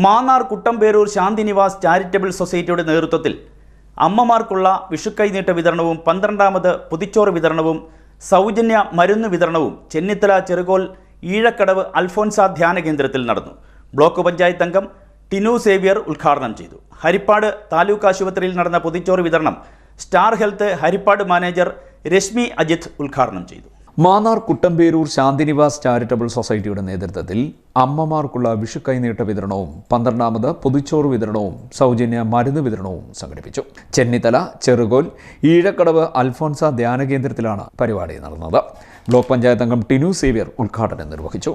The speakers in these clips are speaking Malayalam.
മാന്നാർ കുട്ടമ്പേരൂർ ശാന്തിനിവാസ് ചാരിറ്റബിൾ സൊസൈറ്റിയുടെ നേതൃത്വത്തിൽ അമ്മമാർക്കുള്ള വിഷുക്കൈനീട്ട വിതരണവും 12ാമത് പൊതിച്ചോറ് വിതരണവും സൗജന്യ മരുന്ന് വിതരണവും ചെന്നിത്തല ചെറുകോൽ ഈഴക്കടവ് അൽഫോൻസ ധ്യാന കേന്ദ്രത്തിൽ നടന്നു. ബ്ലോക്ക് പഞ്ചായത്ത് അംഗം ടിനു സേവ്യർ ഉദ്ഘാടനം ചെയ്തു. ഹരിപ്പാട് താലൂക്ക് ആശുപത്രിയിൽ നടന്ന പൊതിച്ചോറ് വിതരണം Star Health Haripad manager Reshmi Ajith ഉദ്ഘാടനം ചെയ്തു. മാന്നാർ കുട്ടമ്പേരൂർ ശാന്തിനിവാസ് ചാരിറ്റബിൾ സൊസൈറ്റിയുടെ നേതൃത്വത്തിൽ അമ്മമാർക്കുള്ള വിഷുക്കൈനീട്ട വിതരണവും 12ാമത് പൊതിച്ചോറ് വിതരണവും സൗജന്യ മരുന്ന് വിതരണവും സംഘടിപ്പിച്ചു. ചെന്നിത്തല ചെറുകോൽ ഈഴക്കടവ് അൽഫോൻസ ധ്യാന കേന്ദ്രത്തിലാണ് പരിപാടി നടന്നത്. ബ്ലോക്ക് പഞ്ചായത്ത് അംഗം ടിനു സേവ്യർ ഉദ്ഘാടനം നിർവഹിച്ചു.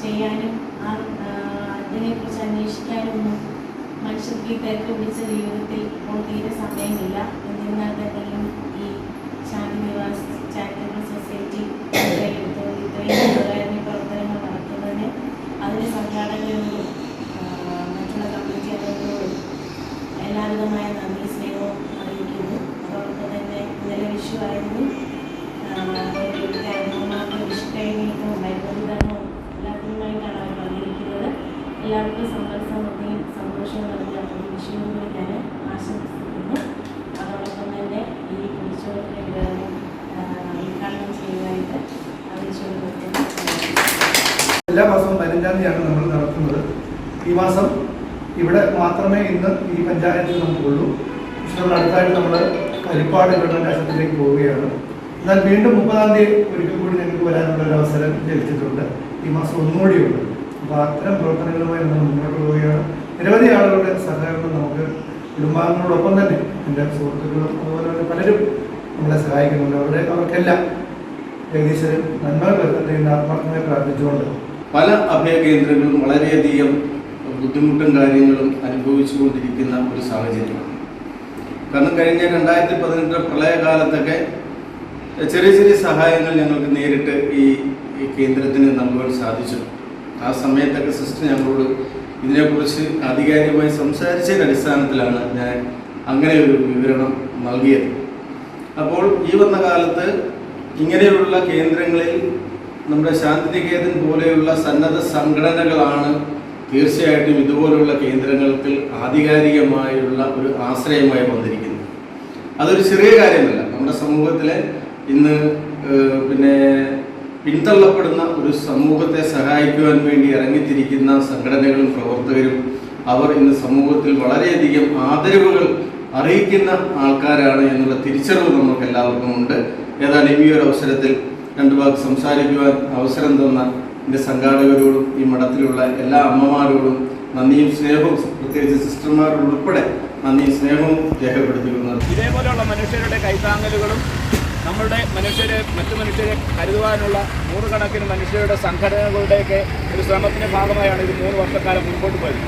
ചെയ്യാനും അതിനെക്കുറിച്ച് അന്വേഷിക്കാനൊന്നും മനുഷ്യർക്ക് തിരക്ക് പിടിച്ച ജീവിതത്തിൽ ഇപ്പോൾ തീരെ സമയമില്ല. എന്നിരുന്നാൽ തന്നെയും ഈ ശാന്തിനിവാസ് ചാരിറ്റബിൾ സൊസൈറ്റി ഇത്രയും സ്വകാര്യ പ്രവർത്തനങ്ങൾ നടത്തുന്നതിന് അതിന് സംഘാടകരോടും മറ്റുള്ള കമ്മിറ്റി അംഗങ്ങളോടും എല്ലാവിധമായ നന്ദി സ്നേഹവും അറിയിക്കുന്നു. അതോടൊപ്പം തന്നെ ഇന്നലെ വിഷു ആയിരുന്നു. വിഷുക്കൈനീട്ടവും മരുന്ന് വിതരണവും എല്ലാത്തിനുമായിട്ടാണ് അവർ പറഞ്ഞിരിക്കുന്നത്. എല്ലാവർക്കും സമ്പൽ സമൃദ്ധിയും സന്തോഷവും നൽകിയ വിഷുവിനെ ഞാൻ ആശംസിക്കുന്നു. അതോടൊപ്പം തന്നെ ഈ പൊതിച്ചോറിൻ്റെ വിതരണം ഉദ്ഘാടനം ചെയ്യുവാനായിട്ട് അറിയിച്ചുകൊണ്ടിരിക്കുന്നു. എല്ലാ മാസവും 15-ാം തീയതിയാണ് നമ്മൾ നടത്തുന്നത്. ഈ മാസം ഇവിടെ മാത്രമേ ഇന്ന് ഈ പഞ്ചായത്തിൽ നമുക്കുള്ളൂ. പക്ഷേ അടുത്തായിട്ട് നമ്മൾ ഹരിപ്പാട് ഗവൺമെൻറ് ആശുപത്രിയിലേക്ക് പോവുകയാണ്. എന്നാൽ വീണ്ടും 30-ാം തീയതി ഒരിക്കൽ കൂടി ഞങ്ങൾക്ക് വരാനുള്ള ഒരു അവസരം ലഭിച്ചിട്ടുണ്ട്. ഈ മാസം ഒന്നുകൂടിയുണ്ട്. അപ്പോൾ അത്തരം പ്രവർത്തനങ്ങളുമായി നമ്മൾ മുന്നോട്ട് പോവുകയാണ്. നിരവധി ആളുകളുടെ സഹകരണം നമുക്ക് കുടുംബാംഗങ്ങളോടൊപ്പം തന്നെ എൻ്റെ സുഹൃത്തുക്കളും അതുപോലെ തന്നെ പലരും നമ്മളെ സഹായിക്കുന്നുണ്ട്. അവർക്കെല്ലാം ജഗദീശ്വരൻ നന്മകൾ വരുത്തട്ടെ എന്ന് ആത്മാർത്ഥമായി പ്രാർത്ഥിച്ചുകൊണ്ട് പല അഭയകേന്ദ്രങ്ങളും വളരെയധികം ബുദ്ധിമുട്ടും കാര്യങ്ങളും അനുഭവിച്ചുകൊണ്ടിരിക്കുന്ന ഒരു സാഹചര്യമാണ്. കാരണം കഴിഞ്ഞ 2018 പ്രളയകാലത്തൊക്കെ ചെറിയ ചെറിയ സഹായങ്ങൾ ഞങ്ങൾക്ക് നേരിട്ട് ഈ കേന്ദ്രത്തിന് നൽകുവാൻ സാധിച്ചു. ആ സമയത്തൊക്കെ സിസ്റ്റർ ഞങ്ങളോട് ഇതിനെക്കുറിച്ച് ആധികാരികമായി സംസാരിച്ചതിൻ്റെ അടിസ്ഥാനത്തിലാണ് ഞാൻ അങ്ങനെ ഒരു വിവരണം നൽകിയത്. അപ്പോൾ ഈ വന്ന കാലത്ത് ഇങ്ങനെയുള്ള കേന്ദ്രങ്ങളിൽ നമ്മുടെ ശാന്തിനികേതൻ പോലെയുള്ള സന്നദ്ധ സംഘടനകളാണ് തീർച്ചയായിട്ടും ഇതുപോലുള്ള കേന്ദ്രങ്ങൾക്ക് ആധികാരികമായുള്ള ഒരു ആശ്രയമായി വന്നിരിക്കുന്നത്. അതൊരു ചെറിയ കാര്യമല്ല. നമ്മുടെ സമൂഹത്തിലെ ഇന്ന് പിന്തള്ളപ്പെടുന്ന ഒരു സമൂഹത്തെ സഹായിക്കുവാൻ വേണ്ടി ഇറങ്ങിത്തിരിക്കുന്ന സംഘടനകളും പ്രവർത്തകരും അവർ ഇന്ന് സമൂഹത്തിൽ വളരെയധികം ആദരവുകൾ അറിയിക്കുന്ന ആൾക്കാരാണ് എന്നുള്ള തിരിച്ചറിവ് നമുക്ക് എല്ലാവർക്കും ഉണ്ട്. ഏതായാലും ഈ ഒരു അവസരത്തിൽ 2 വാക്ക് സംസാരിക്കുവാൻ അവസരം തന്ന എൻ്റെ സംഘാടകരോടും ഈ മഠത്തിലുള്ള എല്ലാ അമ്മമാരോടും നന്ദിയും സ്നേഹവും, പ്രത്യേകിച്ച് സിസ്റ്റർമാരോട് ഉൾപ്പെടെ നന്ദിയും സ്നേഹവും രേഖപ്പെടുത്തിക്കുന്നത്. ഇതേപോലെയുള്ള മനുഷ്യരുടെ കൈത്താങ്ങലുകളും നമ്മളുടെ മറ്റു മനുഷ്യരെ കരുതുവാനുള്ള നൂറുകണക്കിന് മനുഷ്യരുടെ സംഘടനകളുടെയൊക്കെ ഒരു ശ്രമത്തിൻ്റെ ഭാഗമായാണ് ഇത് 3 വർഷക്കാലം മുൻപോട്ട് പോയത്.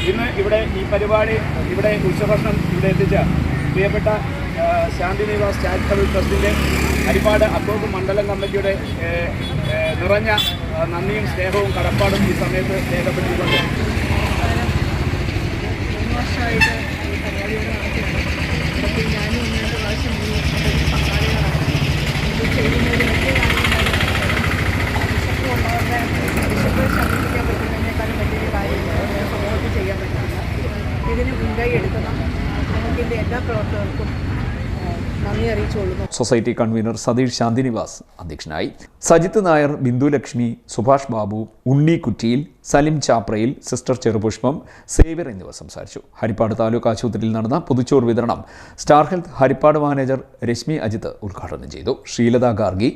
ഇന്ന് ഇവിടെ ഈ പരിപാടി ഇവിടെ ഉച്ചഭക്ഷണം ഇവിടെ എത്തിച്ച പ്രിയപ്പെട്ട ശാന്തിനിവാസ് ചാരിറ്റബിൾ ട്രസ്റ്റിൻ്റെ ഹരിപ്പാട് അത്തോക്ക് മണ്ഡലം കമ്മിറ്റിയുടെ നിറഞ്ഞ നന്ദിയും സ്നേഹവും കടപ്പാടും ഈ സമയത്ത് രേഖപ്പെടുത്തിക്കൊണ്ട് 3 വർഷമായിട്ട് ഈ പരിപാടികൾ നടത്തിയാണ്. ഞാനും 1-2 പ്രാവശ്യം പങ്കാളികളാണ്. ഇത് ചെയ്യുന്നതിന് വലിയ വിശപ്പുള്ളവരുടെ വിശപ്പ് ശമിപ്പിക്കാൻ പറ്റുന്നതിനേക്കാളും വലിയൊരു കാര്യം സമൂഹത്തിൽ ചെയ്യാൻ പറ്റില്ല. ഇതിന് മുൻകൈ എടുക്കണം. നമുക്കിൻ്റെ എല്ലാ പ്രവർത്തകർക്കും നന്ദി അറിയിച്ചുകൊള്ളുന്നു. സൊസൈറ്റി കൺവീനർ സതീഷ് ശാന്തിനിവാസ് അധ്യക്ഷനായി. സജിത്ത് നായർ, ബിന്ദു ലക്ഷ്മി, സുഭാഷ് ബാബു, ഉണ്ണി കുറ്റിയിൽ, സലിം ചാപ്രയിൽ, സിസ്റ്റർ ചെറുപുഷ്പം, സേവ്യർ എന്നിവർ സംസാരിച്ചു. ഹരിപ്പാട് താലൂക്ക് ആശുപത്രിയിൽ നടന്ന പൊതിച്ചോറ് വിതരണം Star Health Haripad manager Reshmi Ajith ഉദ്ഘാടനം ചെയ്തു. ശ്രീലത ഗാർഗി,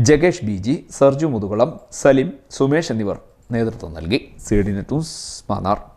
ജഗേഷ് ബി.ജി, സർജു മുതുകുളം, സലിം, സുമേഷ് എന്നിവർ നേതൃത്വം നൽകി. CDNet news Mannar.